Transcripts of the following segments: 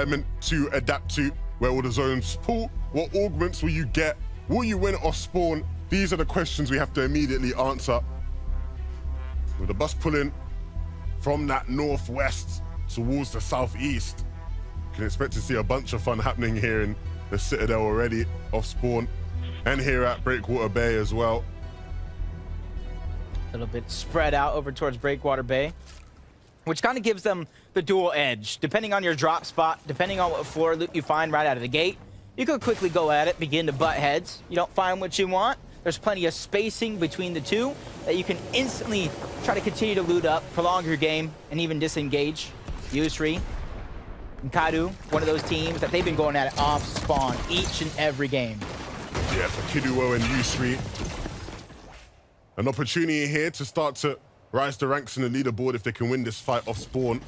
environment to adapt to, where will the zones pull, what augments will you get, will you win off spawn? These are the questions we have to immediately answer. With the bus pulling from that northwest towards the southeast, you can expect to see a bunch of fun happening here in the Citadel already off spawn, and here at Breakwater Bay as well. A little bit spread out over towards Breakwater Bay, which kind of gives them the dual edge. Depending on your drop spot, depending on what floor loot you find right out of the gate, you could quickly go at it, begin to butt heads. You don't find what you want, there's plenty of spacing between the two that you can instantly try to continue to loot up, prolong your game, and even disengage. Yusri and Kadu, one of those teams that they've been going at it off spawn each and every game. Yeah, for Kiduo and Yusri. An opportunity here to start to rise the ranks in the leaderboard if they can win this fight off spawn.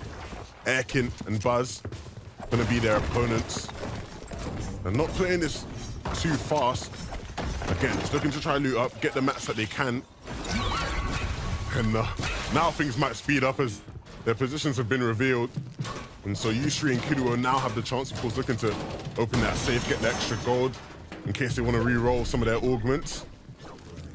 Erkin and Buzz gonna be their opponents. And not playing this too fast. Again, just looking to try loot up, get the mats that they can. And now things might speed up as their positions have been revealed. And so Yusri and Kiduo now have the chance, of course, looking to open that safe, get the extra gold in case they want to re-roll some of their augments.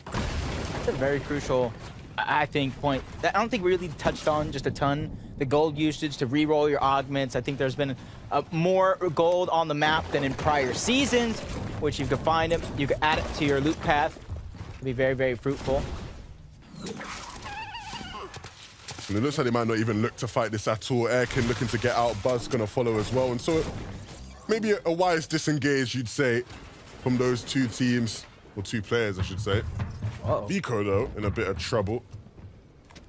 It's a very crucial, I think, point that I don't think we really touched on just a ton. The gold usage to re-roll your augments. I think there's been more gold on the map than in prior seasons, which you can find them. You can add it to your loot path. It'll be very, very fruitful. And it looks like they might not even look to fight this at all. Erkin looking to get out. Buzz gonna follow as well. And so maybe a wise disengage, you'd say, from those two teams, or two players, I should say. Uh-oh. Vico, though, in a bit of trouble.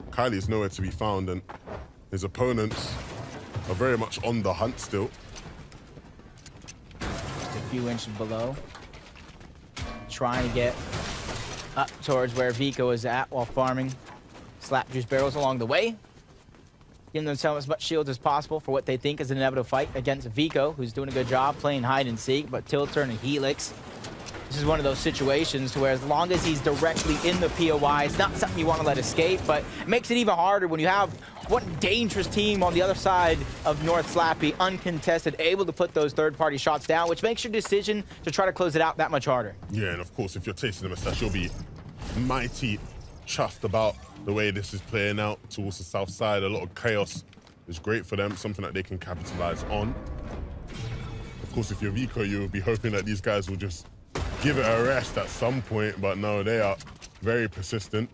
Kylie is nowhere to be found, and his opponents are very much on the hunt still. Just a few inches below. Trying to get up towards where Vico is at while farming slap juice barrels along the way. Giving themselves as much shield as possible for what they think is an inevitable fight against Vico, who's doing a good job playing hide and seek, but Tilter and Helix. This is one of those situations where as long as he's directly in the POI, it's not something you want to let escape, but it makes it even harder when you have one dangerous team on the other side of North Slappy, uncontested, able to put those third-party shots down, which makes your decision to try to close it out that much harder. Yeah, and of course, if you're tasting the mustache, you'll be mighty chuffed about the way this is playing out towards the south side. A lot of chaos is great for them, something that they can capitalize on. Of course, if you're Vico, you'll be hoping that these guys will just give it a rest at some point, but no, they are very persistent.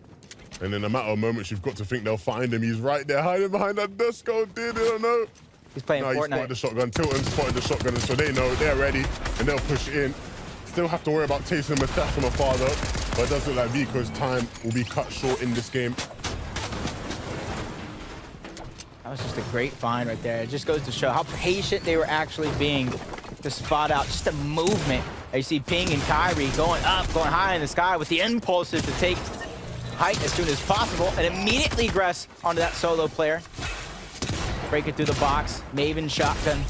And in a matter of moments, you've got to think they'll find him. He's right there, hiding behind that desk. Oh, did it or no? He's playing Fortnite. He spotted the shotgun. Tilton spotted the shotgun, and so they know they're ready, and they'll push it in. Still have to worry about tasting the mustache from afar, though. But it does look like Vico's time will be cut short in this game. That was just a great find right there. It just goes to show how patient they were actually being to spot out just a movement. You see Ping and Kyrie going up, going high in the sky with the impulses to take height as soon as possible and immediately aggress onto that solo player. Break it through the box. Maven shotgun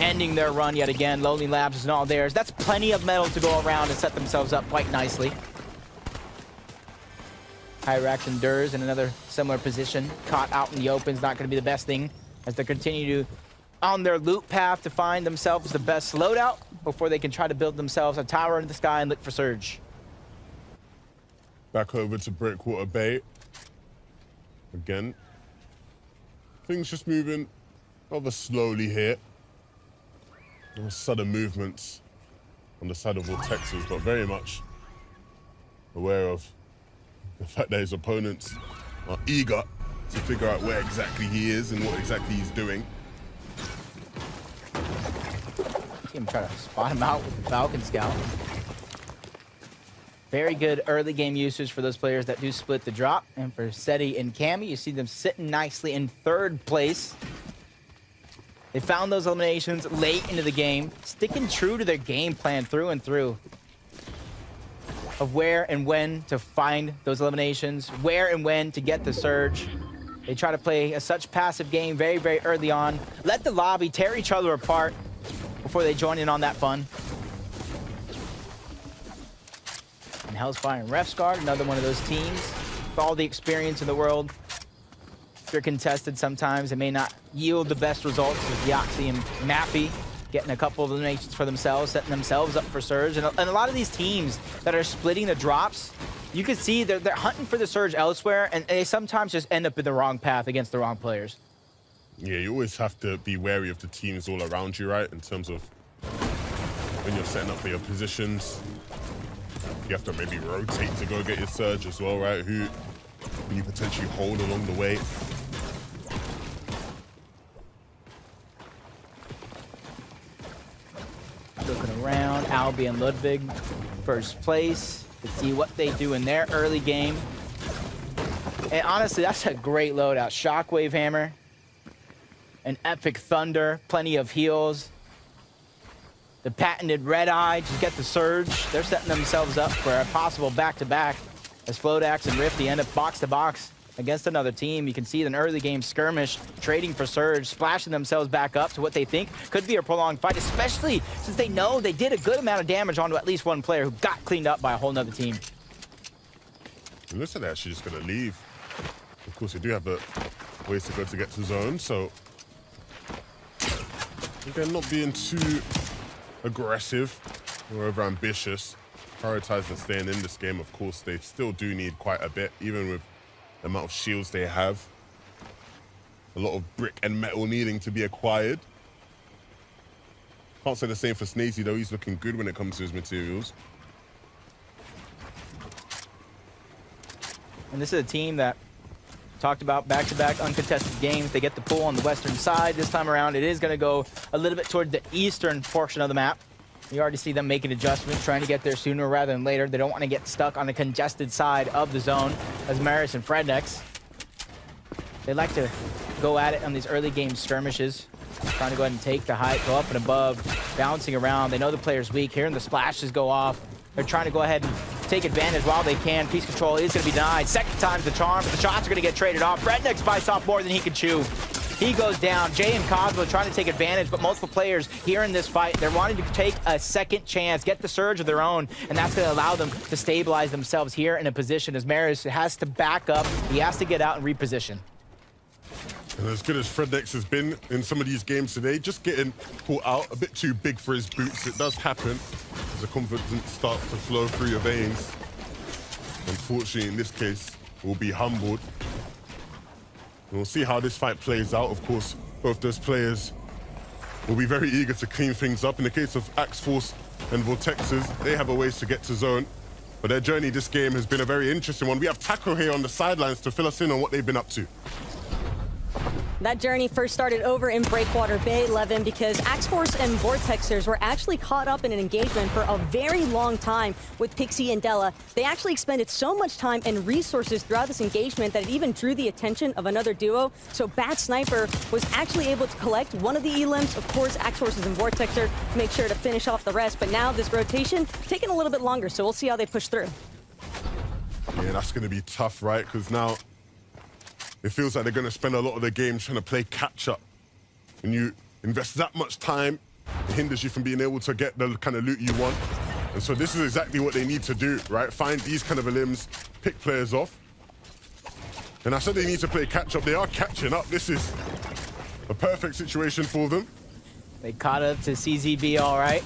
ending their run yet again. Lonely Labs is all theirs. That's plenty of metal to go around and set themselves up quite nicely. Hyrax and Durs in another similar position. Caught out in the open is not going to be the best thing as they continue to on their loot path to find themselves the best loadout before they can try to build themselves a tower in the sky and look for Surge. Back over to Breakwater Bay. Again. Things just moving rather slowly here. No sudden movements on the side of Vortexes, but very much aware of the fact that his opponents are eager to figure out where exactly he is and what exactly he's doing. Him try to spot him out with the Falcon Scout. Very good early game usage for those players that do split the drop. And for Seti and Cammy, you see them sitting nicely in third place. They found those eliminations late into the game, sticking true to their game plan through and through of where and when to find those eliminations, where and when to get the Surge. They try to play a such passive game very, very early on. Let the lobby tear each other apart before they join in on that fun. And Hellsfire and Refsguard, another one of those teams with all the experience in the world. After contested, sometimes it may not yield the best results with Yoxi and Mappy getting a couple of eliminations for themselves, setting themselves up for Surge. And a lot of these teams that are splitting the drops, you can see they're hunting for the Surge elsewhere, and they sometimes just end up in the wrong path against the wrong players. Yeah, you always have to be wary of the teams all around you, right? In terms of when you're setting up for your positions. You have to maybe rotate to go get your Surge as well, right? Who you potentially hold along the way. Looking around, Albie and Ludwig, first place. Let's see what they do in their early game. And honestly, that's a great loadout. Shockwave Hammer, an Epic Thunder, plenty of heals. The patented Red Eye, just get the Surge. They're setting themselves up for a possible back-to-back as Flodax and Rifty end up box-to-box against another team. You can see an early game skirmish, trading for Surge, splashing themselves back up to what they think could be a prolonged fight, especially since they know they did a good amount of damage onto at least one player who got cleaned up by a whole nother team. It looks like they're actually just going to leave. Of course, they do have ways to go to get to zone, so again, not being too aggressive or over-ambitious. Prioritizing staying in this game. Of course, they still do need quite a bit, even with the amount of shields they have. A lot of brick and metal needing to be acquired. Can't say the same for Snazy, though. He's looking good when it comes to his materials. And this is a team that talked about back-to-back uncontested games. They get the pull on the western side. This time around, it is going to go a little bit toward the eastern portion of the map. You already see them making adjustments, trying to get there sooner rather than later. They don't want to get stuck on the congested side of the zone as Maris and Frednex. They like to go at it on these early game skirmishes, trying to go ahead and take the height, go up and above, bouncing around. They know the player's weak. Hearing the splashes go off, they're trying to go ahead and take advantage while they can. Piece control is going to be denied. Second time's the charm, but the shots are going to get traded off. Frednex bites off more than he can chew. He goes down. Jay and Cosmo trying to take advantage, but multiple players here in this fight, they're wanting to take a second chance, get the Surge of their own, and that's going to allow them to stabilize themselves here in a position as Maris has to back up. He has to get out and reposition. And as good as Frednex has been in some of these games today, just getting caught out a bit too big for his boots. It does happen as the confidence starts to flow through your veins. Unfortunately, in this case, we'll be humbled. And we'll see how this fight plays out. Of course, both those players will be very eager to clean things up. In the case of X-Force and Vortexes, they have a ways to get to zone. But their journey this game has been a very interesting one. We have Taco here on the sidelines to fill us in on what they've been up to. That journey first started over in Breakwater Bay, Levin, because X-Force and Vortexers were actually caught up in an engagement for a very long time with Pixie and Della. They actually expended so much time and resources throughout this engagement that it even drew the attention of another duo. So Bad Sniper was actually able to collect one of the elims, of course, X-Forces and Vortexer, to make sure to finish off the rest. But now this rotation taking a little bit longer, so we'll see how they push through. Yeah, that's going to be tough, right? Because now it feels like they're going to spend a lot of the game trying to play catch-up. When you invest that much time, it hinders you from being able to get the kind of loot you want. And so this is exactly what they need to do, right? Find these kind of elims, pick players off. And I said they need to play catch-up. They are catching up. This is a perfect situation for them. They caught up to CZB all right.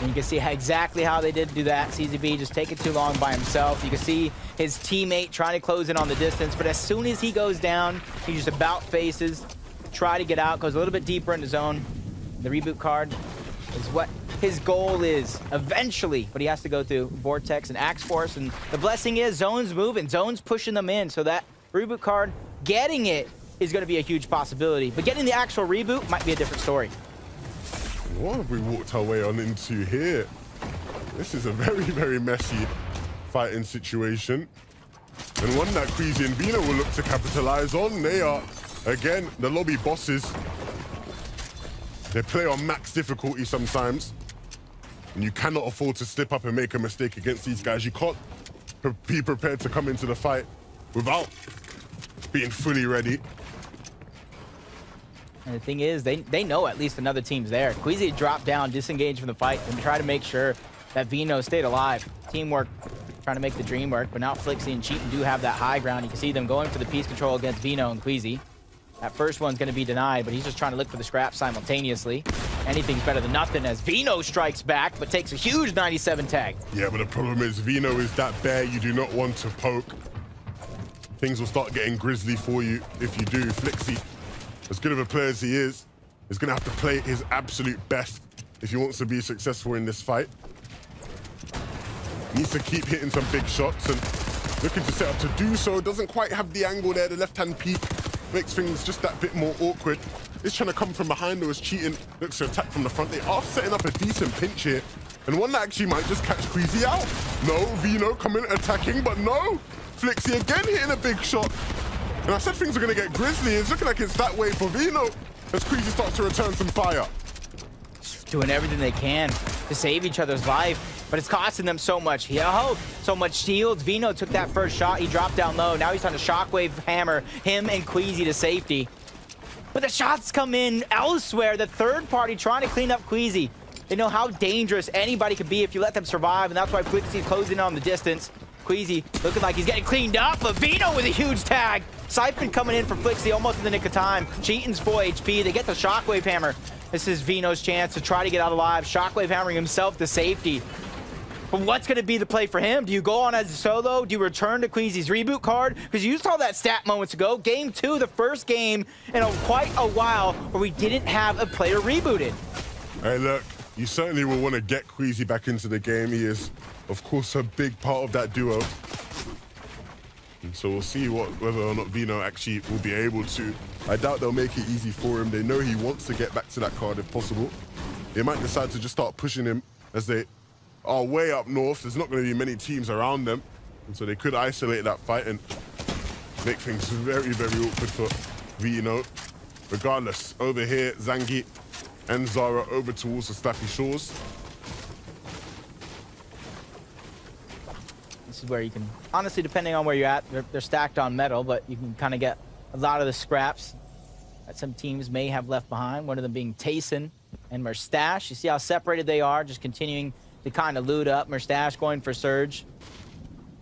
And you can see exactly how they did do that. CZB just taking too long by himself. You can see his teammate trying to close in on the distance, but as soon as he goes down, he just about faces, try to get out, goes a little bit deeper in the zone. The reboot card is what his goal is eventually, but he has to go through Vortex and X-Force, and the blessing is Zone's moving, Zone's pushing them in, so that reboot card, getting it is going to be a huge possibility, but getting the actual reboot might be a different story. What have we walked our way on into here? This is a very, very messy fighting situation. And one that Queasy and Vino will look to capitalize on. They are, again, the lobby bosses. They play on max difficulty sometimes. And you cannot afford to slip up and make a mistake against these guys. You can't be prepared to come into the fight without being fully ready. And the thing is, they know at least another team's there. Queasy dropped down, disengaged from the fight, and try to make sure that Vino stayed alive. Teamwork trying to make the dream work, but now Flixie and Cheatin do have that high ground. You can see them going for the piece control against Vino and XSWEEZE. That first one's going to be denied, but he's just trying to look for the scrap simultaneously. Anything's better than nothing as Vino strikes back, but takes a huge 97 tag. Yeah, but the problem is Vino is that bear you do not want to poke. Things will start getting grisly for you if you do. Flixie, as good of a player as he is going to have to play his absolute best if he wants to be successful in this fight. Needs to keep hitting some big shots and looking to set up to do so. Doesn't quite have the angle there. The left-hand peek makes things just that bit more awkward. He's trying to come from behind though as Cheatin looks to attack from the front. They are setting up a decent pinch here, and one that actually might just catch XSWEEZE out. No, Vino coming attacking, but no. Flixie again hitting a big shot. And I said things are going to get grisly. It's looking like it's that way for Vino as XSWEEZE starts to return some fire. Doing everything they can to save each other's life, but it's costing them so much. So much shields. Vino took that first shot. He dropped down low. Now he's trying to shockwave hammer him and XSWEEZE to safety. But the shots come in elsewhere. The third party trying to clean up XSWEEZE. They know how dangerous anybody could be if you let them survive, and that's why Flixie's closing on the distance. XSWEEZE looking like he's getting cleaned up, but Vino with a huge tag. Siphon coming in for Flixie almost in the nick of time. Cheatin's full HP. They get the shockwave hammer. This is Vino's chance to try to get out alive. Shockwave hammering himself to safety. But what's going to be the play for him? Do you go on as a solo? Do you return to XSWEEZE's reboot card? Because you saw that stat moments ago. Game 2, the first game in quite a while where we didn't have a player rebooted. Hey, look, you certainly will want to get XSWEEZE back into the game. He is, of course, a big part of that duo. And so we'll see whether or not Vino actually will be able to. I doubt they'll make it easy for him. They know he wants to get back to that card if possible. They might decide to just start pushing him as they are way up north. There's not going to be many teams around them. And so they could isolate that fight and make things very, very awkward for Vino. Regardless, over here, Zangi and Zara over towards the Slappy Shores. This is where you can, honestly, depending on where you're at, they're stacked on metal, but you can kind of get a lot of the scraps that some teams may have left behind. One of them being Tayson and Merstash. You see how separated they are, just continuing to kind of loot up. Merstash going for Surge.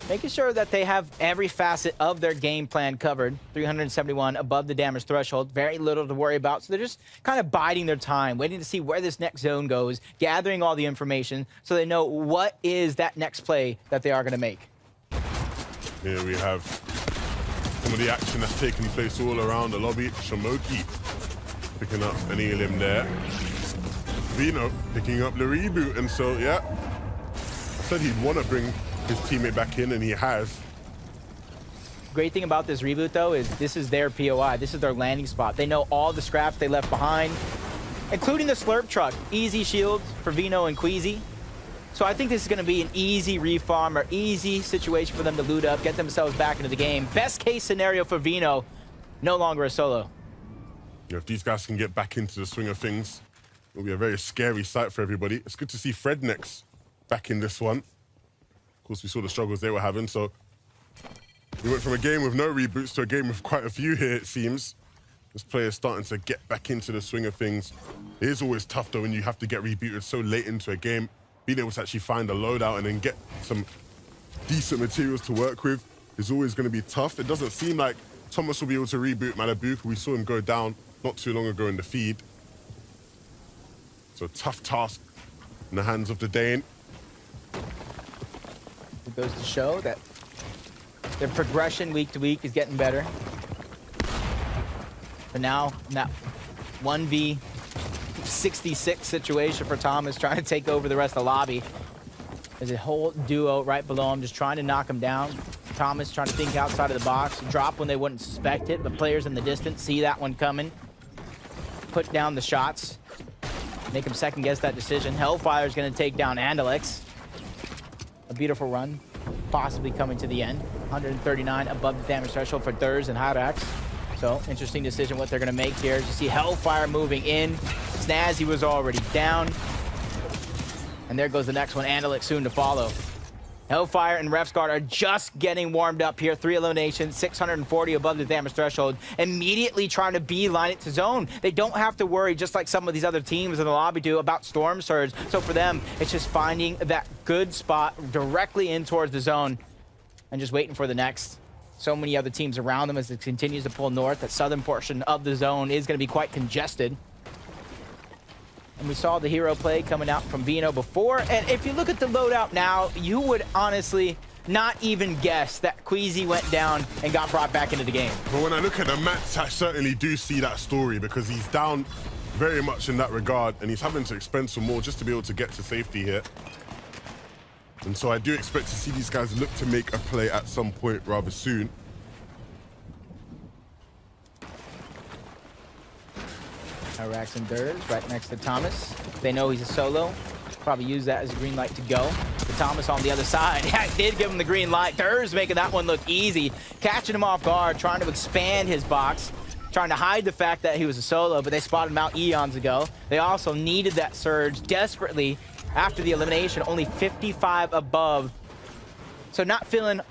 Making sure that they have every facet of their game plan covered. 371 above the damage threshold. Very little to worry about. So they're just kind of biding their time, waiting to see where this next zone goes, gathering all the information so they know what is that next play that they are going to make. Here we have some of the action that's taking place all around the lobby. Shamoki picking up an elim there. Vino picking up the reboot. And so, yeah, I said he'd want to bring his teammate back in, and he has. Great thing about this reboot, though, is this is their POI. This is their landing spot. They know all the scraps they left behind, including the slurp truck. Easy shields for Vino and XSWEEZE. So I think this is going to be an easy refarm or easy situation for them to loot up, get themselves back into the game. Best case scenario for Vino, no longer a solo. Yeah, if these guys can get back into the swing of things, it'll be a very scary sight for everybody. It's good to see Frednex back in this one. Of course, we saw the struggles they were having, so we went from a game with no reboots to a game with quite a few here, it seems. This player's starting to get back into the swing of things. It is always tough, though, when you have to get rebooted so late into a game. Being able to actually find a loadout and then get some decent materials to work with is always going to be tough. It doesn't seem like Thomas will be able to reboot Malibu. We saw him go down not too long ago in the feed. So tough task in the hands of the Dane. It goes to show that their progression week to week is getting better. But now, that 1v66 situation for Thomas trying to take over the rest of the lobby. There's a whole duo right below him just trying to knock him down. Thomas trying to think outside of the box, drop when they wouldn't suspect it, but players in the distance see that one coming. Put down the shots, make him second guess that decision. Hellfire's gonna take down Andalex. A beautiful run, possibly coming to the end. 139 above the damage threshold for Thurs and Hyrax. So, interesting decision what they're going to make here. You see Hellfire moving in. Snazzy was already down. And there goes the next one, Andalex soon to follow. Hellfire and Ref's Guard are just getting warmed up here. 3 eliminations, 640 above the damage threshold. Immediately trying to beeline it to zone. They don't have to worry, just like some of these other teams in the lobby do, about Storm Surge. So for them, it's just finding that good spot directly in towards the zone and just waiting for the next. So many other teams around them as it continues to pull north. That southern portion of the zone is going to be quite congested. And we saw the hero play coming out from Vino before. And if you look at the loadout now, you would honestly not even guess that XSWEEZE went down and got brought back into the game. But when I look at the mats, I certainly do see that story because he's down very much in that regard and he's having to expend some more just to be able to get to safety here. And so I do expect to see these guys look to make a play at some point rather soon. Rax and Durs right next to Thomas. They know he's a solo. Probably use that as a green light to go. But Thomas on the other side. Yeah, did give him the green light. Durs making that one look easy. Catching him off guard, trying to expand his box. Trying to hide the fact that he was a solo, but they spotted him out eons ago. They also needed that surge desperately after the elimination. Only 55 above. So not feeling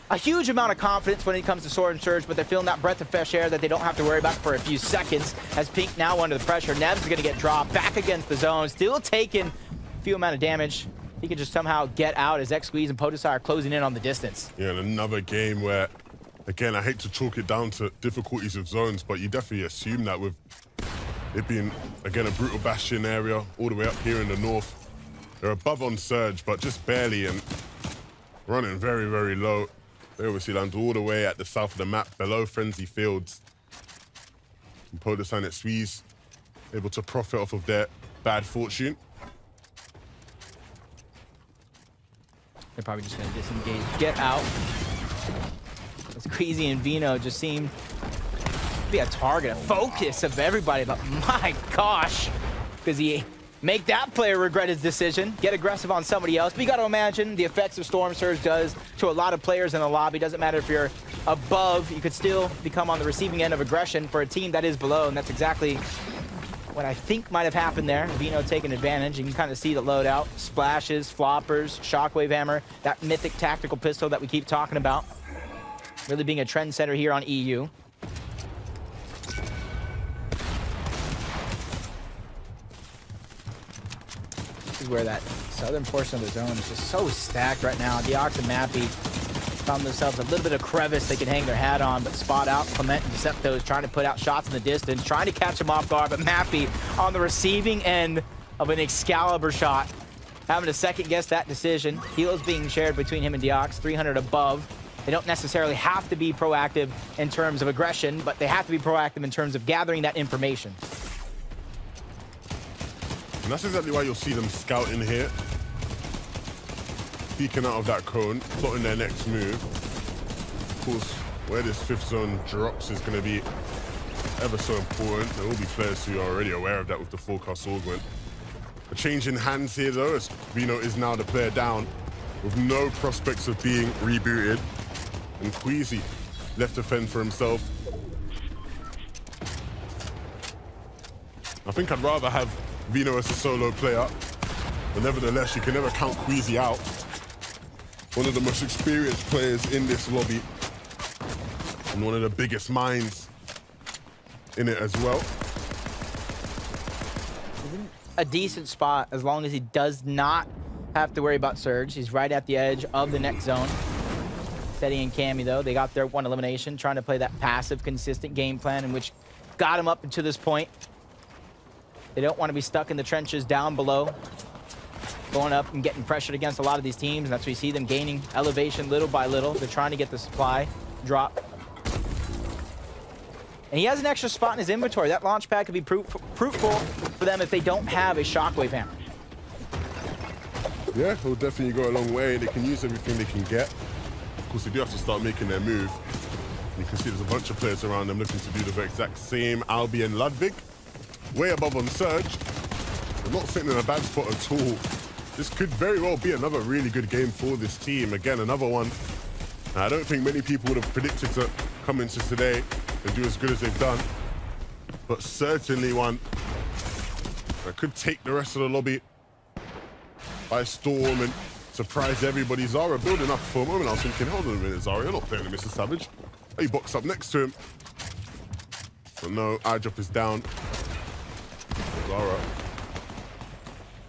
a huge amount of confidence when it comes to Sword and Surge, but they're feeling that breath of fresh air that they don't have to worry about for a few seconds. As Pink now under the pressure, Nev's going to get dropped back against the zone, still taking a few amount of damage. He can just somehow get out as XSWEEZE and PODASAI are closing in on the distance. Yeah, and another game where, again, I hate to chalk it down to difficulties of zones, but you definitely assume that with it being, again, a brutal bastion area all the way up here in the north. They're above on Surge, but just barely and running very, very low. They obviously land all the way at the south of the map, below Frenzy Fields. And PODASAI and XSWEEZE able to profit off of their bad fortune. They're probably just going to disengage, get out. XSWEEZE and Vino just seem to be a target, a focus of everybody. But my gosh, does he make that player regret his decision, get aggressive on somebody else? But you got to imagine the effects of Storm Surge does to a lot of players in the lobby. Doesn't matter if you're above, you could still become on the receiving end of aggression for a team that is below, and that's exactly what I think might have happened there. Vino taking advantage. You can kind of see the loadout. Splashes, floppers, shockwave hammer, that mythic tactical pistol that we keep talking about. Really being a trendsetter here on EU. This is where that southern portion of the zone is just so stacked right now. The Ox and Mappy found themselves a little bit of crevice they can hang their hat on, but spot out Clement and Deceptos trying to put out shots in the distance, trying to catch him off guard, but Mappy on the receiving end of an Excalibur shot, having to second guess that decision. Heals being shared between him and Deox, 300 above. They don't necessarily have to be proactive in terms of aggression, but they have to be proactive in terms of gathering that information. And that's exactly why you'll see them scouting here. Peeking out of that cone, plotting their next move. Of course, where this 5th zone drops is going to be ever so important. There will be players who are already aware of that with the forecast augment. A change in hands here though, as Vino is now the player down with no prospects of being rebooted. And XSWEEZE left to fend for himself. I think I'd rather have Vino as a solo player, but nevertheless, you can never count XSWEEZE out. One of the most experienced players in this lobby, and one of the biggest minds in it as well. A decent spot as long as he does not have to worry about Surge. He's right at the edge of the next zone. Teddy and Cammy, though, they got their one elimination, trying to play that passive, consistent game plan in which got him up until this point. They don't want to be stuck in the trenches down below, going up and getting pressured against a lot of these teams, and that's where you see them gaining elevation little by little. They're trying to get the supply drop. And he has an extra spot in his inventory. That launch pad could be fruitful for them if they don't have a shockwave hammer. Yeah, it'll definitely go a long way. They can use everything they can get. Of course, they do have to start making their move. You can see there's a bunch of players around them looking to do the exact same. Albi and Ludwig, way above on Surge. They're not sitting in a bad spot at all. This could very well be another really good game for this team. Again, another one I don't think many people would have predicted to come into today and do as good as they've done. But certainly one that could take the rest of the lobby by storm and surprised everybody. Zara building up for a moment. I was thinking, hold on a minute, Zara, you're not playing with Mr. Savage. He boxed up next to him. But no, eye drop is down. Zara.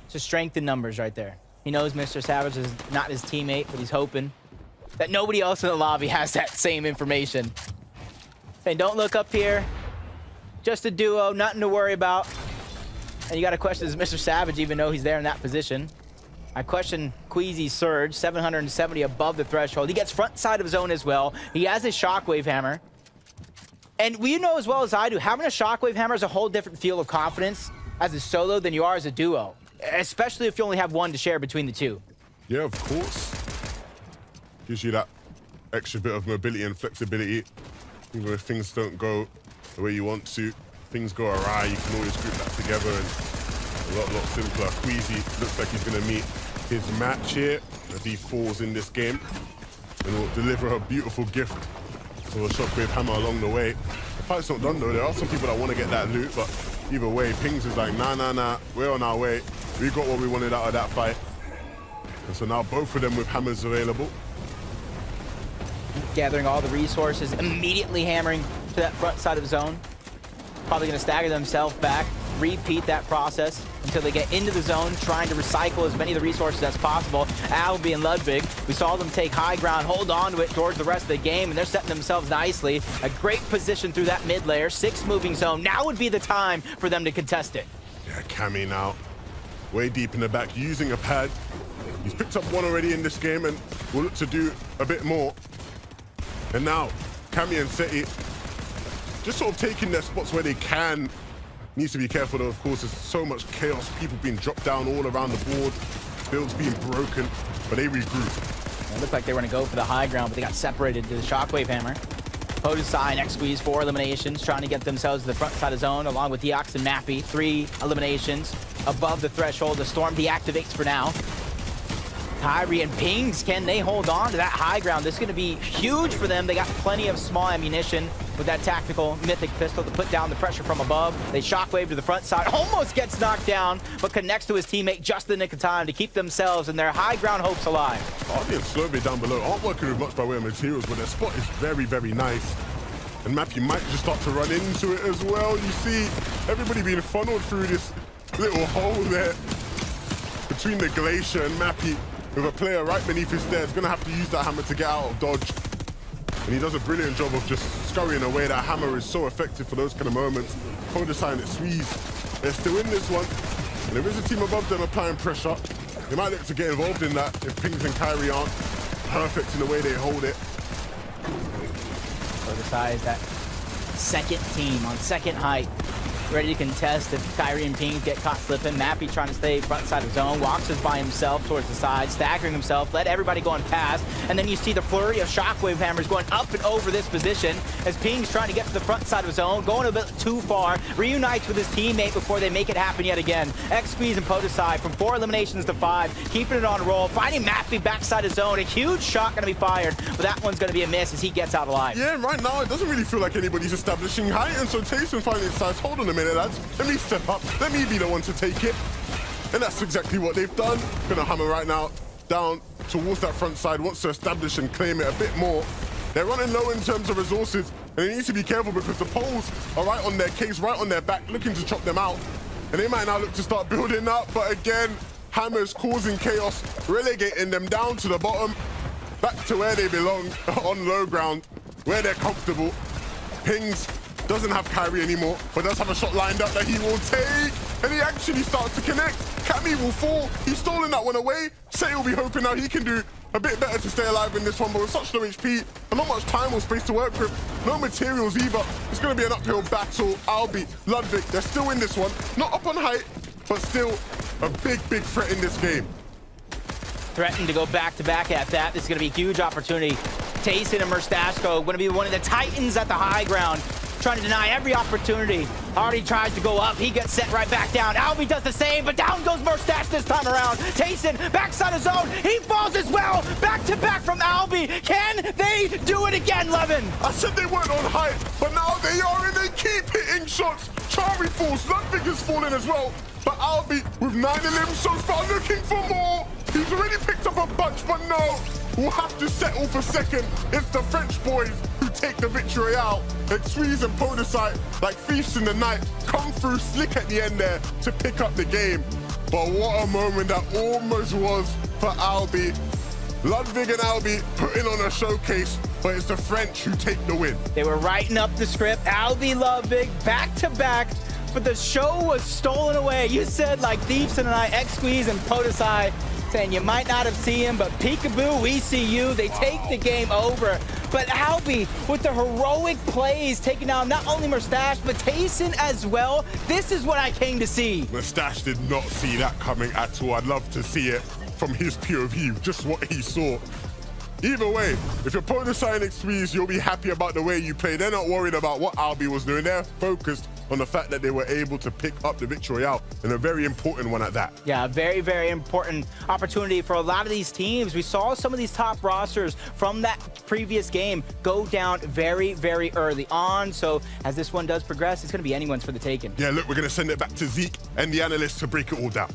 It's a strength in numbers right there. He knows Mr. Savage is not his teammate, but he's hoping that nobody else in the lobby has that same information. Saying, don't look up here. Just a duo, nothing to worry about. And you got to question, does Mr. Savage even know he's there in that position? I question XSWEEZE's surge, 770 above the threshold. He gets front side of zone as well. He has his shockwave hammer. And we know as well as I do, having a shockwave hammer is a whole different feel of confidence as a solo than you are as a duo. Especially if you only have one to share between the two. Yeah, of course. Gives you that extra bit of mobility and flexibility. Even if things don't go the way you want to, things go awry, you can always group that together and a lot simpler. XSWEEZE looks like he's going to meet his match here as he falls in this game and will deliver a beautiful gift of a shockwave hammer along the way. The fight's not done though. There are some people that want to get that loot, but either way, Pings is like, nah, we're on our way. We got what we wanted out of that fight. And so now both of them with hammers available. Gathering all the resources, immediately hammering to that front side of zone. Probably going to stagger themselves back, repeat that process until they get into the zone, trying to recycle as many of the resources as possible. Albie and Ludwig, we saw them take high ground, hold on to it towards the rest of the game, and they're setting themselves nicely. A great position through that mid layer, 6 moving zone. Now would be the time for them to contest it. Yeah, Cammy now, way deep in the back, using a pad. He's picked up one already in this game and will look to do a bit more. And now, Cammy and Seti just sort of taking their spots where they can. Needs to be careful though, of course, there's so much chaos, people being dropped down all around the board, builds being broken, but they regroup. It looked like they were going to go for the high ground, but they got separated to the shockwave hammer. PODASAI and XSWEEZE, 4 eliminations, trying to get themselves to the front side of zone, along with Deox and Mappy, 3 eliminations above the threshold. The Storm deactivates for now. Kyrie and Pings, can they hold on to that high ground? This is going to be huge for them. They got plenty of small ammunition with that tactical mythic pistol to put down the pressure from above. They shockwave to the front side, almost gets knocked down, but connects to his teammate just in the nick of time to keep themselves and their high ground hopes alive. Arby and Slurby down below aren't working with much by way of materials, but their spot is very, very nice. And Mappy might just start to run into it as well. You see everybody being funneled through this little hole there between the Glacier and Mappy. With a player right beneath his stairs, going to have to use that hammer to get out of dodge. And he does a brilliant job of just scurrying away. That hammer is so effective for those kind of moments. PODASAI and XSWEEZE, they're still in this one. And there is a team above them applying pressure. They might look to get involved in that if Pings and Kyrie aren't perfect in the way they hold it. PODASAI is that second team on second height, ready to contest if Kyrie and Pings get caught slipping. Mappy trying to stay front side of zone, walks us by himself towards the side, staggering himself, let everybody go on past, and then you see the flurry of shockwave hammers going up and over this position as Pings trying to get to the front side of zone, going a bit too far, reunites with his teammate before they make it happen yet again. XSWEEZE and PODASAI from 4 eliminations to 5, keeping it on roll, finding Mappy backside of zone. A huge shot going to be fired, but that one's going to be a miss as he gets out alive. Yeah, right now it doesn't really feel like anybody's establishing height, and so Tayson finally decides, hold on a minute, lads, let me step up, let me be the one to take it. And that's exactly what they've done. Gonna hammer right now down towards that front side, wants to establish and claim it a bit more. They're running low in terms of resources, and they need to be careful because the poles are right on their case, right on their back, looking to chop them out. And they might now look to start building up, but again, hammers causing chaos, relegating them down to the bottom, back to where they belong, on low ground, where they're comfortable. Pings doesn't have Kyrie anymore, but does have a shot lined up that he will take, and he actually starts to connect. Cammy will fall. He's stolen that one away. Say will be hoping now he can do a bit better to stay alive in this one, but with such low HP and not much time or space to work with, no materials either, it's going to be an uphill battle. Albie, Ludwig, they're still in this one. Not up on height, but still a big, big threat in this game. Threatening to go back-to-back at that. This is going to be a huge opportunity. Tayson and Murstashko going to be one of the titans at the high ground, trying to deny every opportunity. Hardy tries to go up. He gets set right back down. Albie does the same, but down goes Murstache this time around. Tayson, backside of zone. He falls as well. Back-to-back from Albie. Can they do it again, Levin? I said they weren't on height, but now they are, and they keep hitting shots. Charlie falls. Ludwig has fallen as well. But Albie, with 9 limbs so far, looking for more. He's already picked up a bunch, but no. We'll have to settle for second. It's the French boys who take the victory out. XSWEEZE and PODASAI, like thieves in the night, come through slick at the end there to pick up the game. But what a moment that almost was for Albi. Ludwig and Albi putting on a showcase, but it's the French who take the win. They were writing up the script. Albi, Ludwig, back to back. But the show was stolen away. You said like thieves in the night, XSWEEZE and PODASAI, saying you might not have seen him, but peekaboo, we see you. They take the game over. But Albi, with the heroic plays, taking down not only Mustache, but Tayson as well. This is what I came to see. Mustache did not see that coming at all. I'd love to see it from his POV, just what he saw. Either way, if you're PODASAI and XSWEEZE, you'll be happy about the way you play. They're not worried about what Albi was doing. They're focused on the fact that they were able to pick up the victory out, and a very important one at that. Yeah, a very, very important opportunity for a lot of these teams. We saw some of these top rosters from that previous game go down very, very early on. So as this one does progress, it's going to be anyone's for the taking. Yeah, look, we're going to send it back to Zeke and the analysts to break it all down.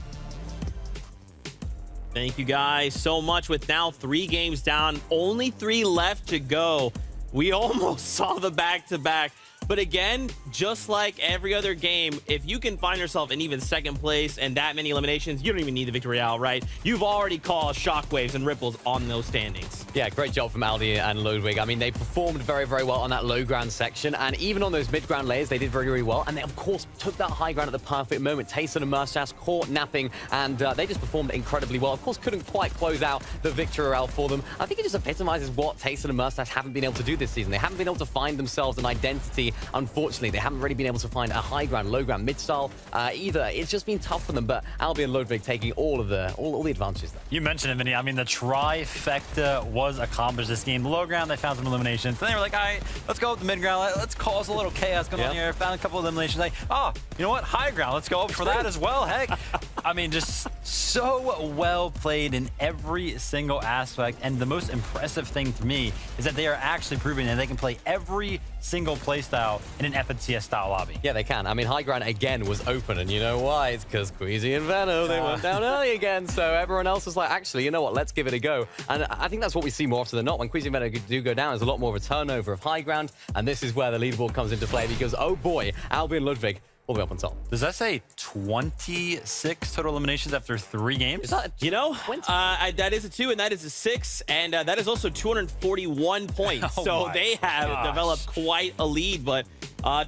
Thank you guys so much. With now 3 games down, only 3 left to go. We almost saw the back-to-back. But again, just like every other game, if you can find yourself in even second place and that many eliminations, you don't even need the victory out, right? You've already caused shockwaves and ripples on those standings. Yeah, great job from Aldi and Ludwig. I mean, they performed very, very well on that low ground section, and even on those mid-ground layers, they did very, very well. And they, of course, took that high ground at the perfect moment. Tayson and Mustache caught napping, and they just performed incredibly well. Of course, couldn't quite close out the victory route for them. I think it just epitomizes what Tayson and Mustache haven't been able to do this season. They haven't been able to find themselves an identity. Unfortunately, they haven't really been able to find a high ground, low ground, mid-style either. It's just been tough for them, but Albi and Ludwig taking all the advantages there. You mentioned it, Vinny. I mean, the trifecta was accomplished this game. The low ground, they found some eliminations. Then they were like, all right, let's go with the mid ground. Let's cause a little chaos going on here. Found a couple of eliminations. Like, oh, you know what? High ground. Let's go for that as well. Heck. I mean, just so well played in every single aspect. And the most impressive thing to me is that they are actually proving that they can play every single playstyle in an FNCS style lobby. Yeah, they can. I mean, high ground again was open, and you know why? It's because Queasy and Vano, they went down early again, so everyone else was like, actually, you know what? Let's give it a go. And I think that's what we see more often than not. When Queasy and Vano do go down, there's a lot more of a turnover of high ground, and this is where the leaderboard comes into play because, oh boy, Albi and Ludwig all the way up on top. Does that say 26 total eliminations after 3 games? Is that, You know, that is a 2 and that is a 6, and that is also 241 points. Oh so my they have gosh. developed quite a lead. But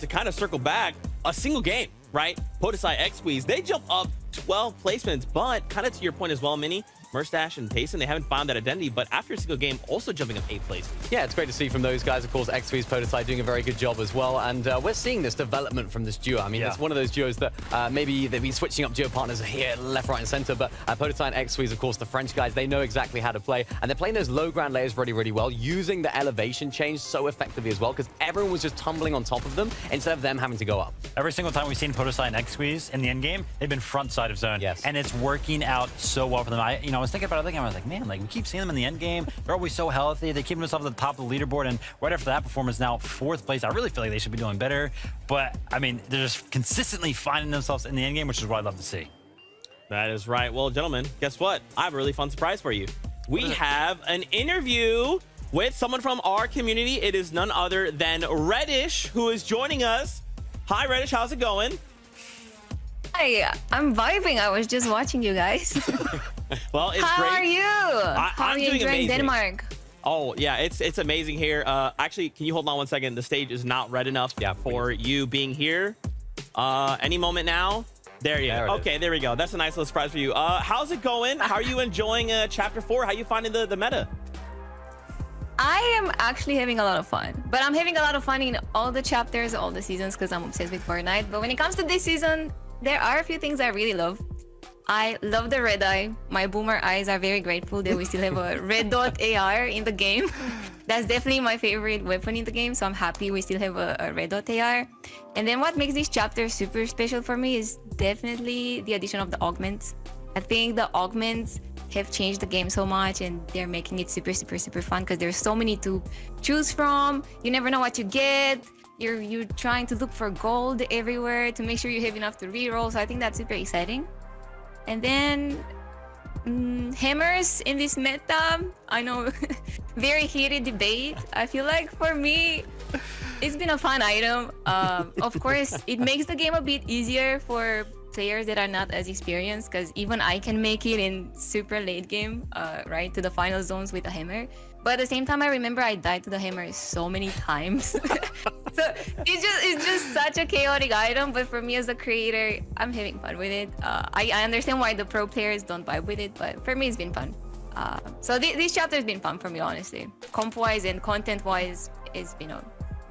to kind of circle back, a single game, right? PODASAI XSWEEZE, they jump up 12 placements, but kind of to your point as well, Minnie, Mustache and Tayson, they haven't found that identity, but after a single game, also jumping up 8 places. Yeah, it's great to see from those guys. Of course, XSWEEZE, PODASAI doing a very good job as well. And we're seeing this development from this duo. I mean, it's one of those duos that maybe they've been switching up duo partners here, left, right, and center. But PODASAI and XSWEEZE, of course, the French guys, they know exactly how to play. And they're playing those low ground layers really, really well, using the elevation change so effectively as well, because everyone was just tumbling on top of them instead of them having to go up. Every single time we've seen PODASAI and XSWEEZE in the end game, they've been front side of zone. Yes. And it's working out so well for them. I was thinking about it, I was like, man, like we keep seeing them in the end game. They're always so healthy. They keep themselves at the top of the leaderboard, and right after that performance, now 4th place. I really feel like they should be doing better. But I mean, they're just consistently finding themselves in the end game, which is what I love to see. That is right. Well, gentlemen, guess what? I have a really fun surprise for you. We have an interview with someone from our community. It is none other than Reddish, who is joining us. Hi, Reddish. How's it going? Hi, I'm vibing. I was just watching you guys. Well, it's How great. are you? How are you doing enjoying amazing. Denmark? Oh, yeah, it's amazing here. Actually, can you hold on one second? The stage is not red enough for you being here. Any moment now? There you go. Okay, there we go. That's a nice little surprise for you. How's it going? How are you enjoying Chapter 4? How are you finding the meta? I am actually having a lot of fun. But I'm having a lot of fun in all the chapters, all the seasons, because I'm obsessed with Fortnite. But when it comes to this season, there are a few things I really love. I love the red eye. My boomer eyes are very grateful that we still have a red dot AR in the game. That's definitely my favorite weapon in the game, so I'm happy we still have a red dot AR. And then what makes this chapter super special for me is definitely the addition of the augments. I think the augments have changed the game so much, and they're making it super, super, super fun because there's so many to choose from. You never know what you get. You're trying to look for gold everywhere to make sure you have enough to reroll, so I think that's super exciting. And then Hammers in this meta, I know, very heated debate. I feel like for me, it's been a fun item. Of course, it makes the game a bit easier for players that are not as experienced, because even I can make it in super late game, right, to the final zones with a hammer. But at the same time, I remember I died to the hammer so many times. So it's just such a chaotic item. But for me as a creator, I'm having fun with it. I understand why the pro players don't vibe with it, but for me, it's been fun. So this chapter has been fun for me, honestly. Comp-wise and content-wise, it's been a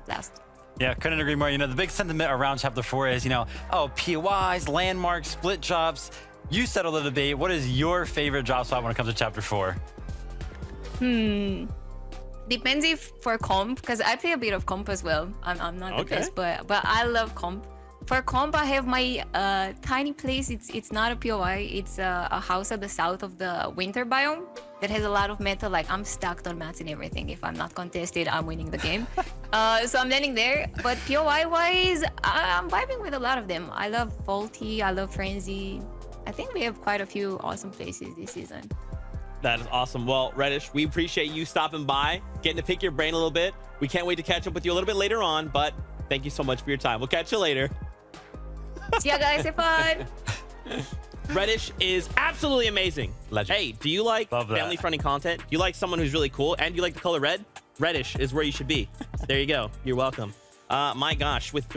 blast. Yeah, couldn't agree more. You know, the big sentiment around Chapter 4 is, you know, oh, POIs, landmarks, split drops. You settle the debate. What is your favorite drop spot when it comes to Chapter 4? Depends if for comp, because I play a bit of comp as well. I'm not the best, but I love comp. For comp, I have my tiny place. It's not a POI. It's a house at the south of the winter biome that has a lot of meta. Like, I'm stacked on mats and everything. If I'm not contested, I'm winning the game. So I'm landing there. But POI-wise, I'm vibing with a lot of them. I love Faulty. I love Frenzy. I think we have quite a few awesome places this season. That is awesome. Well, Reddish, we appreciate you stopping by, getting to pick your brain a little bit. We can't wait to catch up with you a little bit later on, but thank you so much for your time. We'll catch you later. See ya, guys. Have fun. Reddish is absolutely amazing. Legend. Hey, do you like family-friendly content? Do you like someone who's really cool? And do you like the color red? Reddish is where you should be. There you go. You're welcome. My gosh, with